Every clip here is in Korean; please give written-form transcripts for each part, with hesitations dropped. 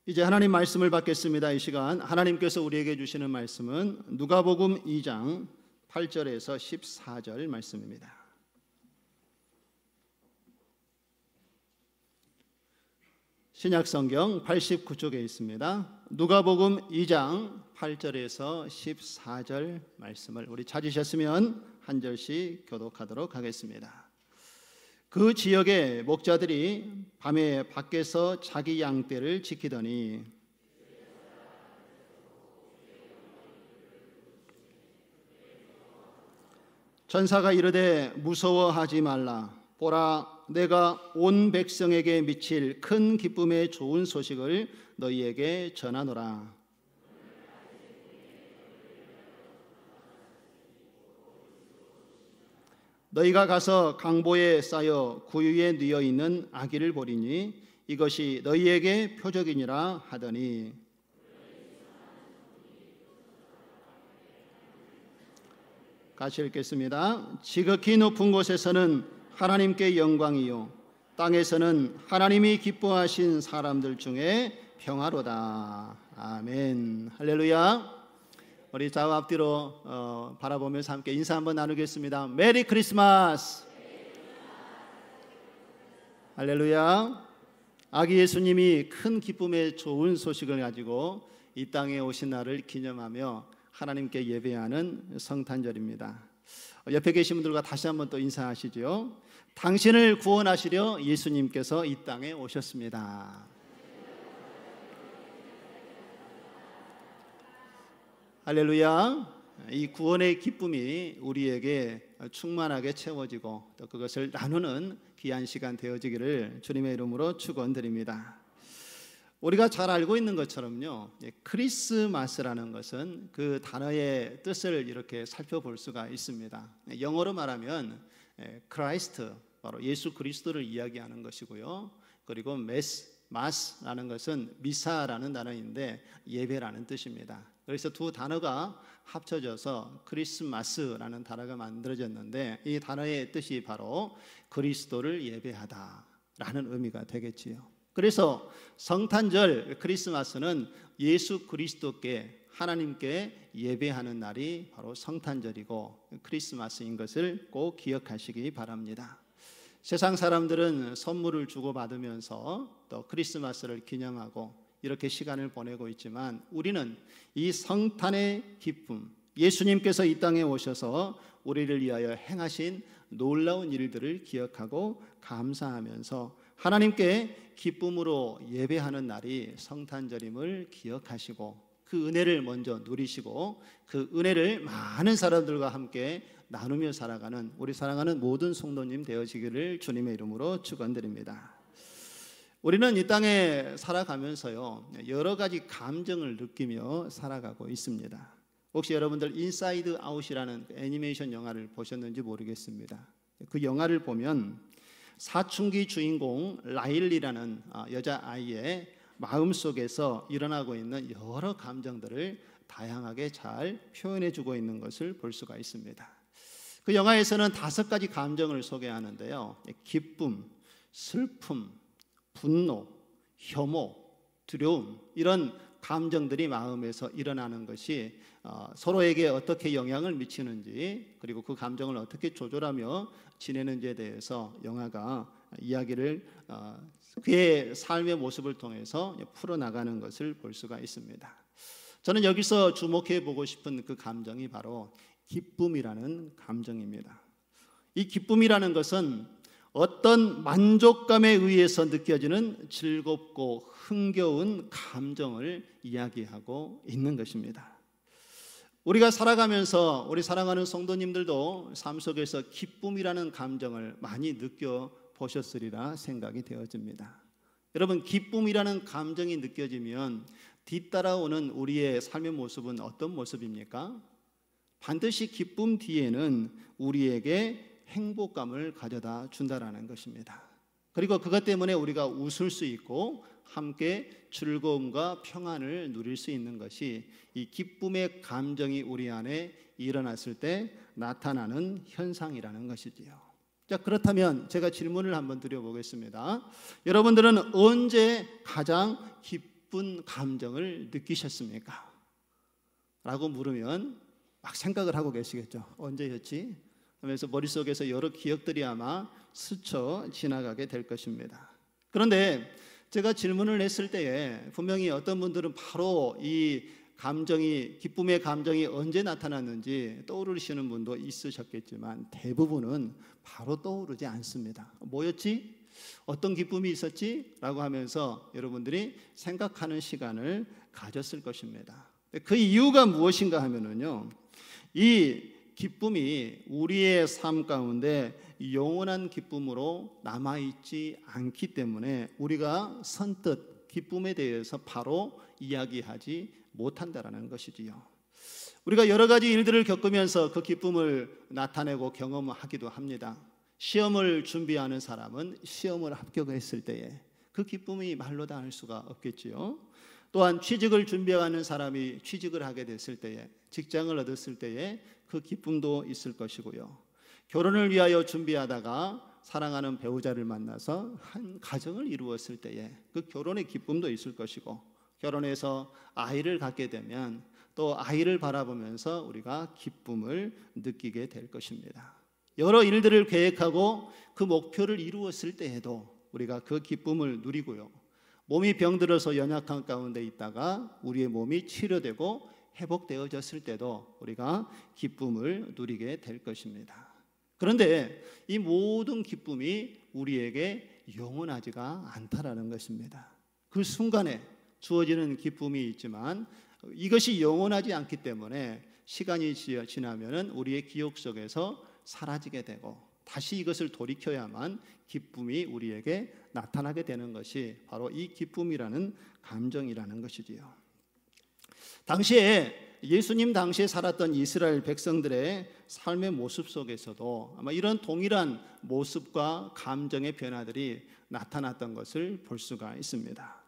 이제 하나님 말씀을 받겠습니다. 이 시간 하나님께서 우리에게 주시는 말씀은 누가복음 2장 8절에서 14절 말씀입니다. 신약성경 89쪽에 있습니다. 누가복음 2장 8절에서 14절 말씀을 우리 찾으셨으면 한 절씩 교독하도록 하겠습니다. 그 지역의 목자들이 밤에 밖에서 자기 양떼를 지키더니 천사가 이르되 무서워하지 말라. 보라, 내가 온 백성에게 미칠 큰 기쁨의 좋은 소식을 너희에게 전하노라. 너희가 가서 강보에 쌓여 구유에 뉘어 있는 아기를 보리니 이것이 너희에게 표적이니라 하더니 같이 읽겠습니다. 지극히 높은 곳에서는 하나님께 영광이요 땅에서는 하나님이 기뻐하신 사람들 중에 평화로다. 아멘. 할렐루야. 우리 좌우 앞뒤로 바라보면서 함께 인사 한번 나누겠습니다. 메리 크리스마스. 할렐루야. 아기 예수님이 큰 기쁨의 좋은 소식을 가지고 이 땅에 오신 날을 기념하며 하나님께 예배하는 성탄절입니다. 옆에 계신 분들과 다시 한번 또 인사하시죠. 당신을 구원하시려 예수님께서 이 땅에 오셨습니다. 할렐루야. 이 구원의 기쁨이 우리에게 충만하게 채워지고 또 그것을 나누는 귀한 시간 되어지기를 주님의 이름으로 축원드립니다. 우리가 잘 알고 있는 것처럼요, 크리스마스라는 것은 그 단어의 뜻을 이렇게 살펴볼 수가 있습니다. 영어로 말하면 크라이스트, 바로 예수 그리스도를 이야기하는 것이고요. 그리고 마스라는 것은 미사라는 단어인데 예배라는 뜻입니다. 그래서 두 단어가 합쳐져서 크리스마스라는 단어가 만들어졌는데 이 단어의 뜻이 바로 그리스도를 예배하다라는 의미가 되겠지요. 그래서 성탄절 크리스마스는 예수 그리스도께 하나님께 예배하는 날이 바로 성탄절이고 크리스마스인 것을 꼭 기억하시기 바랍니다. 세상 사람들은 선물을 주고받으면서 또 크리스마스를 기념하고 이렇게 시간을 보내고 있지만 우리는 이 성탄의 기쁨, 예수님께서 이 땅에 오셔서 우리를 위하여 행하신 놀라운 일들을 기억하고 감사하면서 하나님께 기쁨으로 예배하는 날이 성탄절임을 기억하시고 그 은혜를 먼저 누리시고 그 은혜를 많은 사람들과 함께 나누며 살아가는 우리 사랑하는 모든 성도님 되어지기를 주님의 이름으로 축원드립니다. 우리는 이 땅에 살아가면서요, 여러 가지 감정을 느끼며 살아가고 있습니다. 혹시 여러분들 인사이드 아웃이라는 애니메이션 영화를 보셨는지 모르겠습니다. 그 영화를 보면 사춘기 주인공 라일리라는 여자아이의 마음속에서 일어나고 있는 여러 감정들을 다양하게 잘 표현해주고 있는 것을 볼 수가 있습니다. 그 영화에서는 5가지 감정을 소개하는데요, 기쁨, 슬픔, 분노, 혐오, 두려움, 이런 감정들이 마음에서 일어나는 것이 서로에게 어떻게 영향을 미치는지 그리고 그 감정을 어떻게 조절하며 지내는지에 대해서 영화가 이야기를 그의 삶의 모습을 통해서 풀어나가는 것을 볼 수가 있습니다. 저는 여기서 주목해 보고 싶은 그 감정이 바로 기쁨이라는 감정입니다. 이 기쁨이라는 것은 어떤 만족감에 의해서 느껴지는 즐겁고 흥겨운 감정을 이야기하고 있는 것입니다. 우리가 살아가면서 우리 사랑하는 성도님들도 삶 속에서 기쁨이라는 감정을 많이 느껴보셨으리라 생각이 되어집니다. 여러분, 기쁨이라는 감정이 느껴지면 뒤따라오는 우리의 삶의 모습은 어떤 모습입니까? 반드시 기쁨 뒤에는 우리에게 행복감을 가져다 준다라는 것입니다. 그리고 그것 때문에 우리가 웃을 수 있고 함께 즐거움과 평안을 누릴 수 있는 것이 이 기쁨의 감정이 우리 안에 일어났을 때 나타나는 현상이라는 것이지요. 자, 그렇다면 제가 질문을 한번 드려보겠습니다. 여러분들은 언제 가장 기쁜 감정을 느끼셨습니까? 라고 물으면 막 생각을 하고 계시겠죠. 언제였지? 하면서 머릿속에서 여러 기억들이 아마 스쳐 지나가게 될 것입니다. 그런데 제가 질문을 했을 때에 분명히 어떤 분들은 바로 이 감정이, 기쁨의 감정이 언제 나타났는지 떠오르시는 분도 있으셨겠지만 대부분은 바로 떠오르지 않습니다. 뭐였지? 어떤 기쁨이 있었지? 라고 하면서 여러분들이 생각하는 시간을 가졌을 것입니다. 그 이유가 무엇인가 하면은요, 이 기쁨이 우리의 삶 가운데 영원한 기쁨으로 남아있지 않기 때문에 우리가 선뜻 기쁨에 대해서 바로 이야기하지 못한다라는 것이지요. 우리가 여러 가지 일들을 겪으면서 그 기쁨을 나타내고 경험하기도 합니다. 시험을 준비하는 사람은 시험을 합격했을 때에 그 기쁨이 말로 다 할 수가 없겠지요. 또한 취직을 준비하는 사람이 취직을 하게 됐을 때에, 직장을 얻었을 때에 그 기쁨도 있을 것이고요. 결혼을 위하여 준비하다가 사랑하는 배우자를 만나서 한 가정을 이루었을 때에 그 결혼의 기쁨도 있을 것이고, 결혼해서 아이를 갖게 되면 또 아이를 바라보면서 우리가 기쁨을 느끼게 될 것입니다. 여러 일들을 계획하고 그 목표를 이루었을 때에도 우리가 그 기쁨을 누리고요. 몸이 병들어서 연약한 가운데 있다가 우리의 몸이 치료되고 회복되어졌을 때도 우리가 기쁨을 누리게 될 것입니다. 그런데 이 모든 기쁨이 우리에게 영원하지가 않다라는 것입니다. 그 순간에 주어지는 기쁨이 있지만 이것이 영원하지 않기 때문에 시간이 지나면 우리의 기억 속에서 사라지게 되고 다시 이것을 돌이켜야만 기쁨이 우리에게 나타나게 되는 것이 바로 이 기쁨이라는 감정이라는 것이지요. 당시에 예수님 당시에 살았던 이스라엘 백성들의 삶의 모습 속에서도 아마 이런 동일한 모습과 감정의 변화들이 나타났던 것을 볼 수가 있습니다.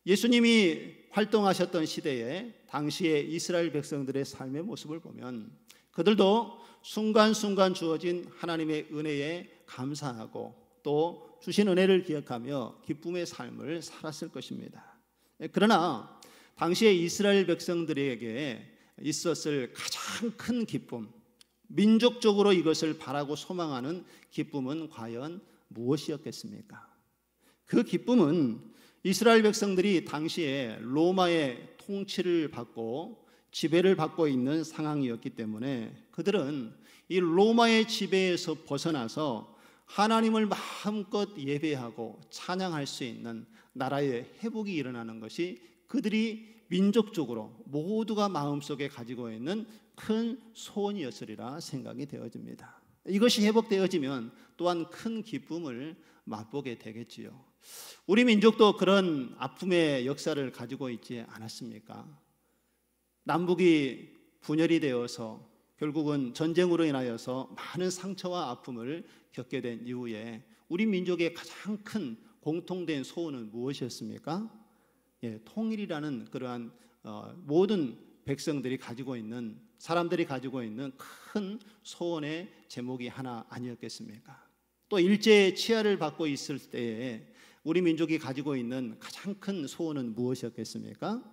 예수님이 활동하셨던 시대에 당시의 이스라엘 백성들의 삶의 모습을 보면 그들도 순간순간 주어진 하나님의 은혜에 감사하고 또 주신 은혜를 기억하며 기쁨의 삶을 살았을 것입니다. 그러나 당시의 이스라엘 백성들에게 있었을 가장 큰 기쁨, 민족적으로 이것을 바라고 소망하는 기쁨은 과연 무엇이었겠습니까? 그 기쁨은 이스라엘 백성들이 당시에 로마의 통치를 받고 지배를 받고 있는 상황이었기 때문에 그들은 이 로마의 지배에서 벗어나서 하나님을 마음껏 예배하고 찬양할 수 있는 나라의 회복이 일어나는 것이 그들이 민족적으로 모두가 마음속에 가지고 있는 큰 소원이었으리라 생각이 되어집니다. 이것이 회복되어지면 또한 큰 기쁨을 맛보게 되겠지요. 우리 민족도 그런 아픔의 역사를 가지고 있지 않았습니까? 남북이 분열이 되어서 결국은 전쟁으로 인하여서 많은 상처와 아픔을 겪게 된 이후에 우리 민족의 가장 큰 공통된 소원은 무엇이었습니까? 통일이라는 그러한 모든 백성들이 가지고 있는, 사람들이 가지고 있는 큰 소원의 제목이 하나 아니었겠습니까? 또 일제의 치하를 받고 있을 때에 우리 민족이 가지고 있는 가장 큰 소원은 무엇이었겠습니까?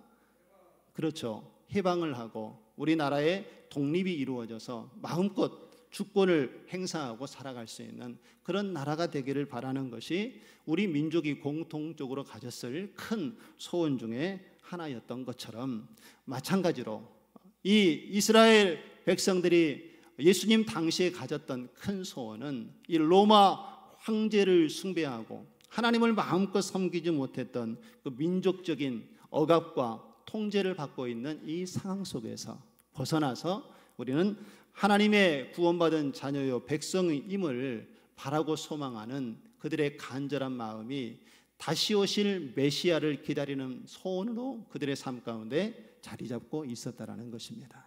그렇죠. 해방을 하고 우리나라의 독립이 이루어져서 마음껏 주권을 행사하고 살아갈 수 있는 그런 나라가 되기를 바라는 것이 우리 민족이 공통적으로 가졌을 큰 소원 중에 하나였던 것처럼, 마찬가지로 이 이스라엘 백성들이 예수님 당시에 가졌던 큰 소원은 이 로마 황제를 숭배하고 하나님을 마음껏 섬기지 못했던 그 민족적인 억압과 통제를 받고 있는 이 상황 속에서 벗어나서 우리는 하나님의 구원받은 자녀요 백성임을 바라고 소망하는 그들의 간절한 마음이 다시 오실 메시아를 기다리는 소원으로 그들의 삶 가운데 자리 잡고 있었다라는 것입니다.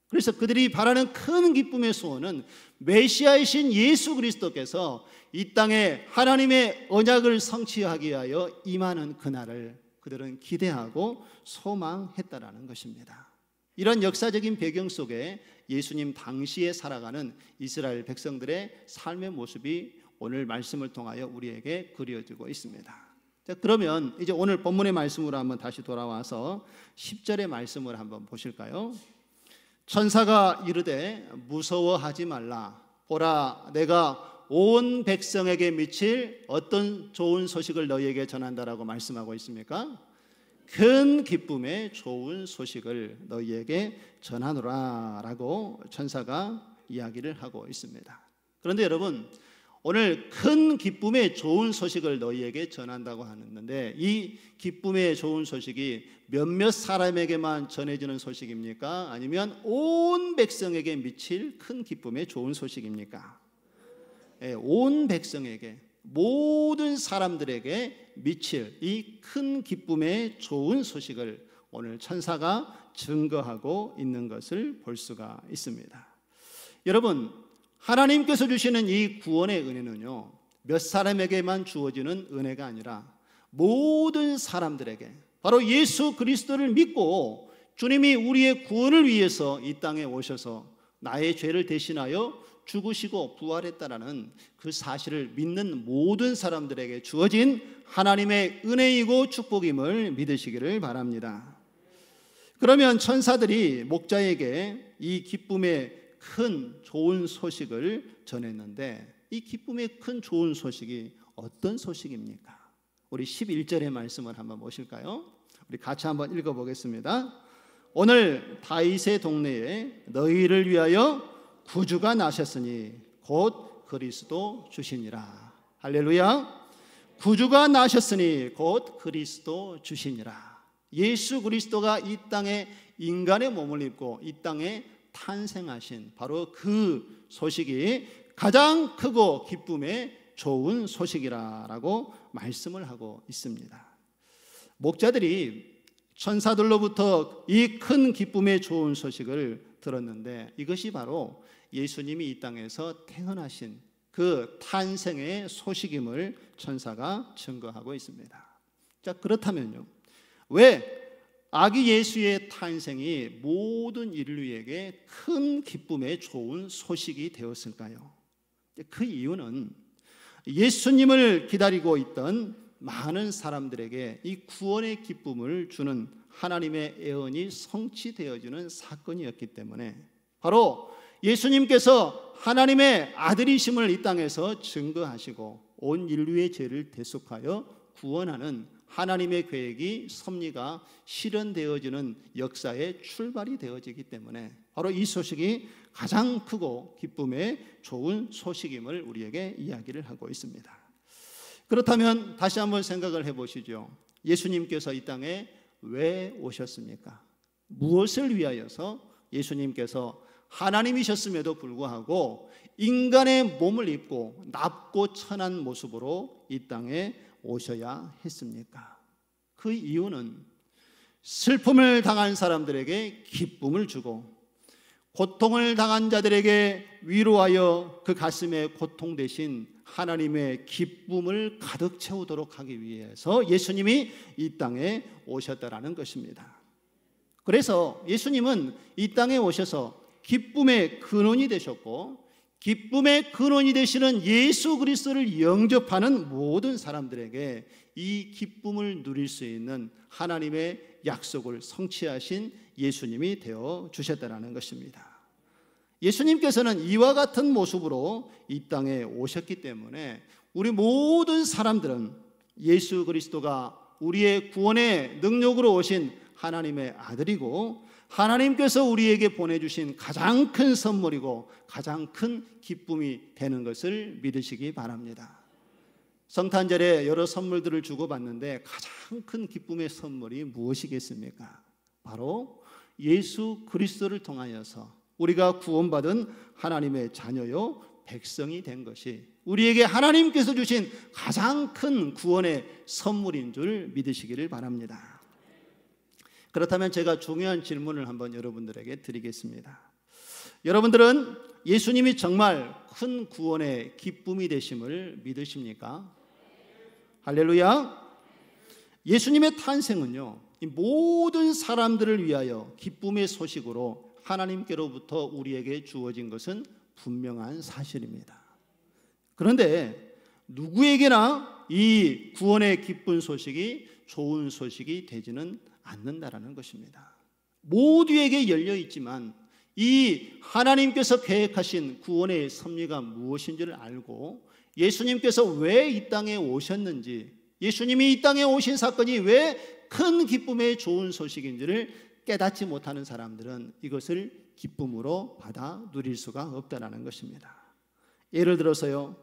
그래서 그들이 바라는 큰 기쁨의 소원은 메시아이신 예수 그리스도께서 이 땅에 하나님의 언약을 성취하기 위하여 임하는 그날을 그들은 기대하고 소망했다라는 것입니다. 이런 역사적인 배경 속에 예수님 당시에 살아가는 이스라엘 백성들의 삶의 모습이 오늘 말씀을 통하여 우리에게 그려지고 있습니다. 자, 그러면 이제 오늘 본문의 말씀으로 한번 다시 돌아와서 10절의 말씀을 한번 보실까요? 천사가 이르되 무서워하지 말라. 보라, 내가 온 백성에게 미칠 어떤 좋은 소식을 너희에게 전한다라고 말씀하고 있습니까? 큰 기쁨의 좋은 소식을 너희에게 전하노라 라고 천사가 이야기를 하고 있습니다. 그런데 여러분, 오늘 큰 기쁨의 좋은 소식을 너희에게 전한다고 하는데, 이 기쁨의 좋은 소식이 몇몇 사람에게만 전해지는 소식입니까? 아니면 온 백성에게 미칠 큰 기쁨의 좋은 소식입니까? 네, 온 백성에게, 모든 사람들에게 미칠 이 큰 기쁨의 좋은 소식을 오늘 천사가 증거하고 있는 것을 볼 수가 있습니다. 여러분, 하나님께서 주시는 이 구원의 은혜는요, 몇 사람에게만 주어지는 은혜가 아니라 모든 사람들에게, 바로 예수 그리스도를 믿고 주님이 우리의 구원을 위해서 이 땅에 오셔서 나의 죄를 대신하여 죽으시고 부활했다라는 그 사실을 믿는 모든 사람들에게 주어진 하나님의 은혜이고 축복임을 믿으시기를 바랍니다. 그러면 천사들이 목자에게 이 기쁨의 큰 좋은 소식을 전했는데, 이 기쁨의 큰 좋은 소식이 어떤 소식입니까? 우리 11절의 말씀을 한번 보실까요? 우리 같이 한번 읽어보겠습니다. 오늘 다윗의 동네에 너희를 위하여 구주가 나셨으니 곧 그리스도 주시니라. 할렐루야. 구주가 나셨으니 곧 그리스도 주시니라. 예수 그리스도가 이 땅에 인간의 몸을 입고 이 땅에 탄생하신 바로 그 소식이 가장 크고 기쁨의 좋은 소식이라고 말씀을 하고 있습니다. 목자들이 천사들로부터 이 큰 기쁨의 좋은 소식을 들었는데, 이것이 바로 예수님이 이 땅에서 태어나신 그 탄생의 소식임을 천사가 증거하고 있습니다. 자, 그렇다면요, 왜 아기 예수의 탄생이 모든 인류에게 큰 기쁨의 좋은 소식이 되었을까요? 그 이유는 예수님을 기다리고 있던 많은 사람들에게 이 구원의 기쁨을 주는 하나님의 애언이 성취되어지는 사건이었기 때문에, 바로 예수님께서 하나님의 아들이심을 이 땅에서 증거하시고 온 인류의 죄를 대속하여 구원하는 하나님의 계획이 섭리가 실현되어지는 역사의 출발이 되어지기 때문에 바로 이 소식이 가장 크고 기쁨의 좋은 소식임을 우리에게 이야기를 하고 있습니다. 그렇다면 다시 한번 생각을 해보시죠. 예수님께서 이 땅에 왜 오셨습니까? 무엇을 위하여서 예수님께서 하나님이셨음에도 불구하고 인간의 몸을 입고 낮고 천한 모습으로 이 땅에 오셔야 했습니까? 그 이유는 슬픔을 당한 사람들에게 기쁨을 주고 고통을 당한 자들에게 위로하여 그 가슴에 고통 대신 하나님의 기쁨을 가득 채우도록 하기 위해서 예수님이 이 땅에 오셨다라는 것입니다. 그래서 예수님은 이 땅에 오셔서 기쁨의 근원이 되셨고, 기쁨의 근원이 되시는 예수 그리스도를 영접하는 모든 사람들에게 이 기쁨을 누릴 수 있는 하나님의 약속을 성취하신 예수님이 되어 주셨다는 것입니다. 예수님께서는 이와 같은 모습으로 이 땅에 오셨기 때문에 우리 모든 사람들은 예수 그리스도가 우리의 구원의 능력으로 오신 하나님의 아들이고, 하나님께서 우리에게 보내주신 가장 큰 선물이고 가장 큰 기쁨이 되는 것을 믿으시기 바랍니다. 성탄절에 여러 선물들을 주고받는데 가장 큰 기쁨의 선물이 무엇이겠습니까? 바로 예수 그리스도를 통하여서 우리가 구원받은 하나님의 자녀요 백성이 된 것이 우리에게 하나님께서 주신 가장 큰 구원의 선물인 줄 믿으시기를 바랍니다. 그렇다면 제가 중요한 질문을 한번 여러분들에게 드리겠습니다. 여러분들은 예수님이 정말 큰 구원의 기쁨이 되심을 믿으십니까? 할렐루야. 예수님의 탄생은요, 이 모든 사람들을 위하여 기쁨의 소식으로 하나님께로부터 우리에게 주어진 것은 분명한 사실입니다. 그런데 누구에게나 이 구원의 기쁜 소식이 좋은 소식이 되지는 않는다라는 것입니다. 모두에게 열려 있지만 이 하나님께서 계획하신 구원의 섭리가 무엇인지를 알고 예수님께서 왜 이 땅에 오셨는지, 예수님이 이 땅에 오신 사건이 왜 큰 기쁨의 좋은 소식인지를 깨닫지 못하는 사람들은 이것을 기쁨으로 받아 누릴 수가 없다는 것입니다. 예를 들어서요,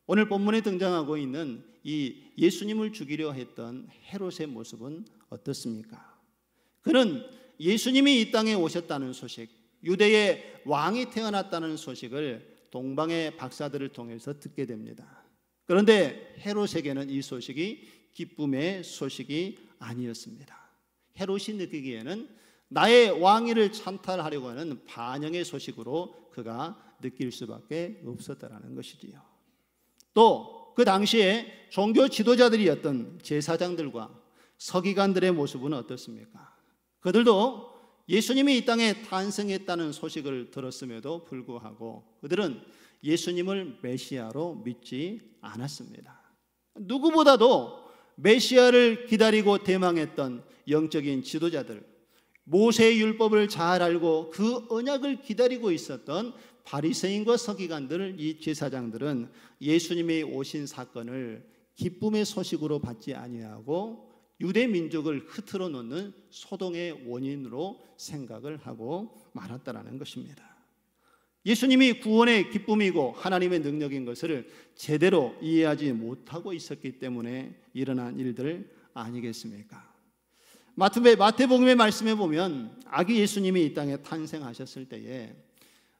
오늘 본문에 등장하고 있는 이 예수님을 죽이려 했던 헤롯의 모습은 어떻습니까? 그는 예수님이 이 땅에 오셨다는 소식, 유대의 왕이 태어났다는 소식을 동방의 박사들을 통해서 듣게 됩니다. 그런데 헤롯에게는 이 소식이 기쁨의 소식이 아니었습니다. 헤롯이 느끼기에는 나의 왕위를 찬탈하려고 하는 반영의 소식으로 그가 느낄 수밖에 없었다는 것이지요. 또 그 당시에 종교 지도자들이었던 제사장들과 서기관들의 모습은 어떻습니까? 그들도 예수님이 이 땅에 탄생했다는 소식을 들었음에도 불구하고 그들은 예수님을 메시아로 믿지 않았습니다. 누구보다도 메시아를 기다리고 대망했던 영적인 지도자들, 모세의 율법을 잘 알고 그 언약을 기다리고 있었던 바리새인과 서기관들, 이 제사장들은 예수님이 오신 사건을 기쁨의 소식으로 받지 아니하고 유대 민족을 흐트러 놓는 소동의 원인으로 생각을 하고 말았다라는 것입니다. 예수님이 구원의 기쁨이고 하나님의 능력인 것을 제대로 이해하지 못하고 있었기 때문에 일어난 일들 아니겠습니까? 마태복음의 말씀에 보면 아기 예수님이 이 땅에 탄생하셨을 때에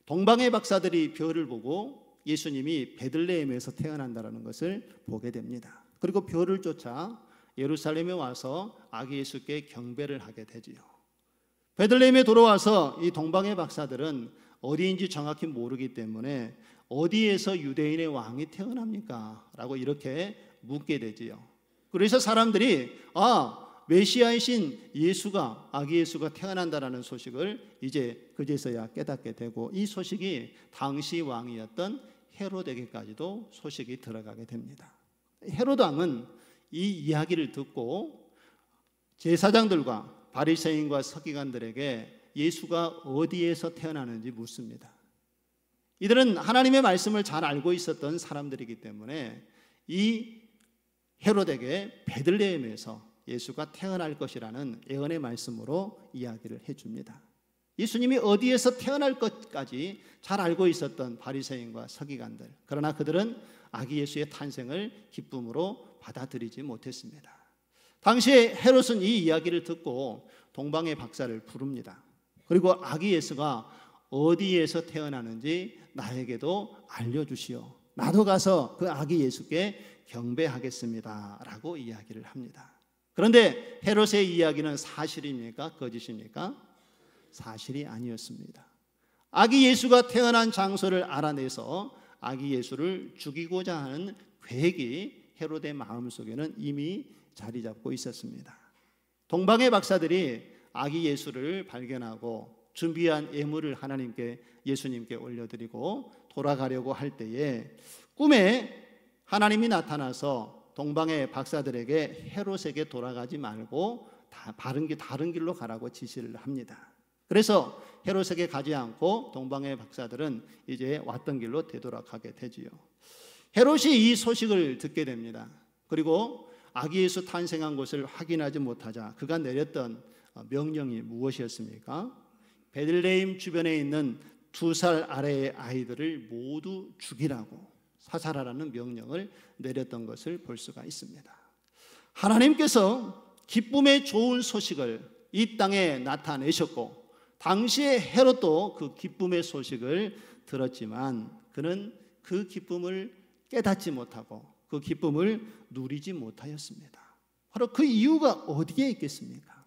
동방의 박사들이 별을 보고 예수님이 베들레헴에서 태어난다는 것을 보게 됩니다. 그리고 별을 쫓아 예루살렘에 와서 아기 예수께 경배를 하게 되지요. 베들레헴에 돌아와서 이 동방의 박사들은 어디인지 정확히 모르기 때문에 어디에서 유대인의 왕이 태어납니까? 라고 이렇게 묻게 되지요. 그래서 사람들이 메시아이신 예수가, 아기 예수가 태어난다라는 소식을 이제 그제서야 깨닫게 되고 이 소식이 당시 왕이었던 헤롯에게까지도 소식이 들어가게 됩니다. 헤롯 왕은 이 이야기를 듣고 제사장들과 바리새인과 서기관들에게 예수가 어디에서 태어나는지 묻습니다. 이들은 하나님의 말씀을 잘 알고 있었던 사람들이기 때문에 이 헤롯에게 베들레헴에서 예수가 태어날 것이라는 예언의 말씀으로 이야기를 해줍니다. 예수님이 어디에서 태어날 것까지 잘 알고 있었던 바리새인과 서기관들, 그러나 그들은 아기 예수의 탄생을 기쁨으로 받아들이지 못했습니다. 당시에 헤롯은 이 이야기를 듣고 동방의 박사를 부릅니다. 그리고 아기 예수가 어디에서 태어나는지 나에게도 알려주시오. 나도 가서 그 아기 예수께 경배하겠습니다 라고 이야기를 합니다. 그런데 헤롯의 이야기는 사실입니까? 거짓입니까? 사실이 아니었습니다. 아기 예수가 태어난 장소를 알아내서 아기 예수를 죽이고자 하는 계획이 헤롯의 마음속에는 이미 자리 잡고 있었습니다. 동방의 박사들이 아기 예수를 발견하고 준비한 예물을 예수님께 올려드리고 돌아가려고 할 때에 꿈에 하나님이 나타나서 동방의 박사들에게 헤롯에게 돌아가지 말고 다른 길로 가라고 지시를 합니다. 그래서 헤롯에게 가지 않고 동방의 박사들은 이제 왔던 길로 되돌아가게 되지요. 헤롯이 이 소식을 듣게 됩니다. 그리고 아기 예수 탄생한 것을 확인하지 못하자 그가 내렸던 명령이 무엇이었습니까? 베들레헴 주변에 있는 2살 아래의 아이들을 모두 죽이라고, 사살하라는 명령을 내렸던 것을 볼 수가 있습니다. 하나님께서 기쁨의 좋은 소식을 이 땅에 나타내셨고 당시에 헤롯도 그 기쁨의 소식을 들었지만 그는 그 기쁨을 깨닫지 못하고 그 기쁨을 누리지 못하였습니다. 바로 그 이유가 어디에 있겠습니까?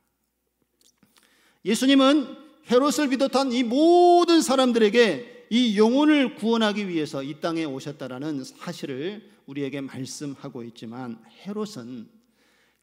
예수님은 헤롯을 비롯한 이 모든 사람들에게 이 영혼을 구원하기 위해서 이 땅에 오셨다라는 사실을 우리에게 말씀하고 있지만 헤롯은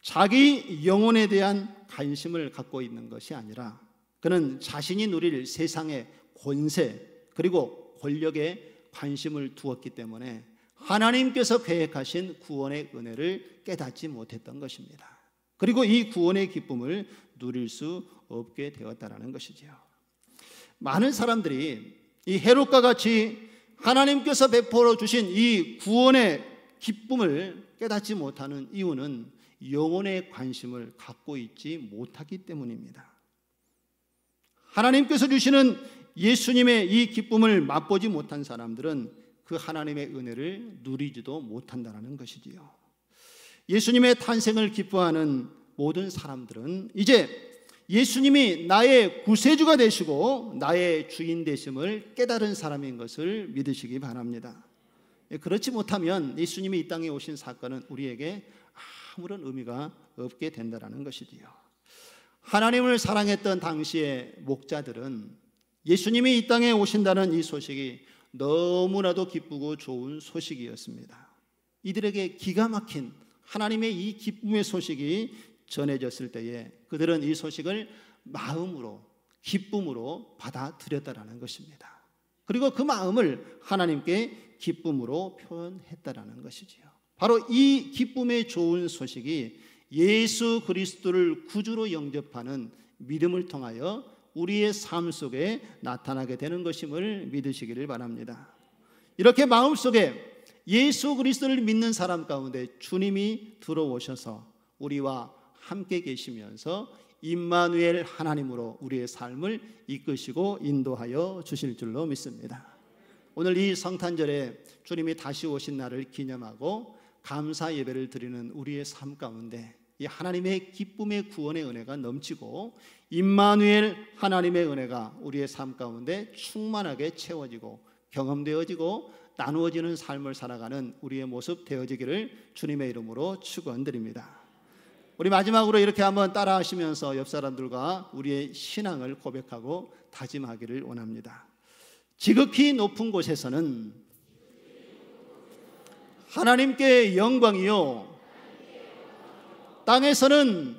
자기 영혼에 대한 관심을 갖고 있는 것이 아니라 그는 자신이 누릴 세상의 권세 그리고 권력에 관심을 두었기 때문에 하나님께서 계획하신 구원의 은혜를 깨닫지 못했던 것입니다. 그리고 이 구원의 기쁨을 누릴 수 없게 되었다는 것이지요. 많은 사람들이 이 헤롯과 같이 하나님께서 베풀어 주신 이 구원의 기쁨을 깨닫지 못하는 이유는 영혼의 관심을 갖고 있지 못하기 때문입니다. 하나님께서 주시는 예수님의 이 기쁨을 맛보지 못한 사람들은 그 하나님의 은혜를 누리지도 못한다는 것이지요. 예수님의 탄생을 기뻐하는 모든 사람들은 이제 예수님이 나의 구세주가 되시고 나의 주인 되심을 깨달은 사람인 것을 믿으시기 바랍니다. 그렇지 못하면 예수님이 이 땅에 오신 사건은 우리에게 아무런 의미가 없게 된다는 것이지요. 하나님을 사랑했던 당시의 목자들은 예수님이 이 땅에 오신다는 이 소식이 너무나도 기쁘고 좋은 소식이었습니다. 이들에게 기가 막힌 하나님의 이 기쁨의 소식이 전해졌을 때에 그들은 이 소식을 마음으로, 기쁨으로 받아들였다라는 것입니다. 그리고 그 마음을 하나님께 기쁨으로 표현했다라는 것이지요. 바로 이 기쁨의 좋은 소식이 예수 그리스도를 구주로 영접하는 믿음을 통하여 우리의 삶 속에 나타나게 되는 것임을 믿으시기를 바랍니다. 이렇게 마음속에 예수 그리스도를 믿는 사람 가운데 주님이 들어오셔서 우리와 함께 계시면서 임마누엘 하나님으로 우리의 삶을 이끄시고 인도하여 주실 줄로 믿습니다. 오늘 이 성탄절에 주님이 다시 오신 날을 기념하고 감사 예배를 드리는 우리의 삶 가운데 이 하나님의 기쁨의 구원의 은혜가 넘치고 임마누엘 하나님의 은혜가 우리의 삶 가운데 충만하게 채워지고 경험되어지고 나누어지는 삶을 살아가는 우리의 모습 되어지기를 주님의 이름으로 축원드립니다. 우리 마지막으로 이렇게 한번 따라하시면서 옆 사람들과 우리의 신앙을 고백하고 다짐하기를 원합니다. 지극히 높은 곳에서는 하나님께 영광이요, 땅에서는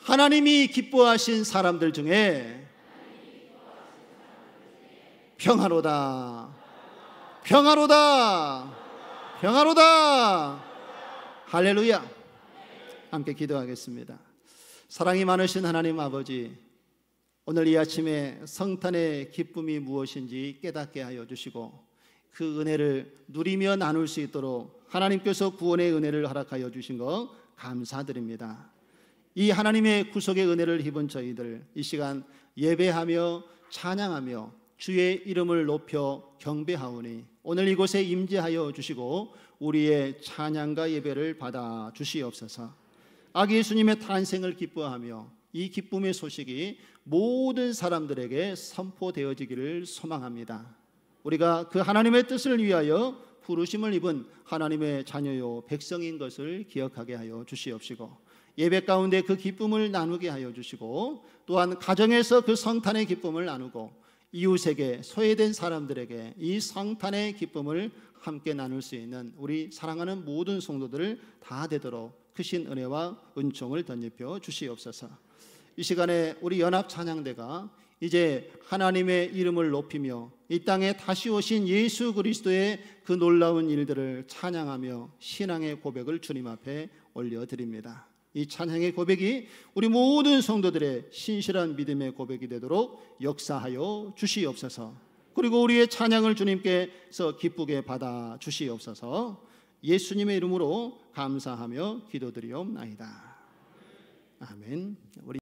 하나님이 기뻐하신 사람들 중에 평화로다, 평화로다, 평화로다. 할렐루야. 함께 기도하겠습니다. 사랑이 많으신 하나님 아버지, 오늘 이 아침에 성탄의 기쁨이 무엇인지 깨닫게 하여 주시고 그 은혜를 누리며 나눌 수 있도록 하나님께서 구원의 은혜를 허락하여 주신 것 감사드립니다. 이 하나님의 구속의 은혜를 입은 저희들 이 시간 예배하며 찬양하며 주의 이름을 높여 경배하오니 오늘 이곳에 임재하여 주시고 우리의 찬양과 예배를 받아 주시옵소서. 아기 예수님의 탄생을 기뻐하며 이 기쁨의 소식이 모든 사람들에게 선포되어지기를 소망합니다. 우리가 그 하나님의 뜻을 위하여 부르심을 입은 하나님의 자녀요 백성인 것을 기억하게 하여 주시옵시고 예배 가운데 그 기쁨을 나누게 하여 주시고 또한 가정에서 그 성탄의 기쁨을 나누고 이웃에게 소외된 사람들에게 이 성탄의 기쁨을 함께 나눌 수 있는 우리 사랑하는 모든 성도들을 다 되도록 크신 은혜와 은총을 덧입혀 주시옵소서. 이 시간에 우리 연합 찬양대가 이제 하나님의 이름을 높이며 이 땅에 다시 오신 예수 그리스도의 그 놀라운 일들을 찬양하며 신앙의 고백을 주님 앞에 올려드립니다. 이 찬양의 고백이 우리 모든 성도들의 신실한 믿음의 고백이 되도록 역사하여 주시옵소서. 그리고 우리의 찬양을 주님께서 기쁘게 받아 주시옵소서. 예수님의 이름으로 감사하며 기도드리옵나이다. 아멘. 우리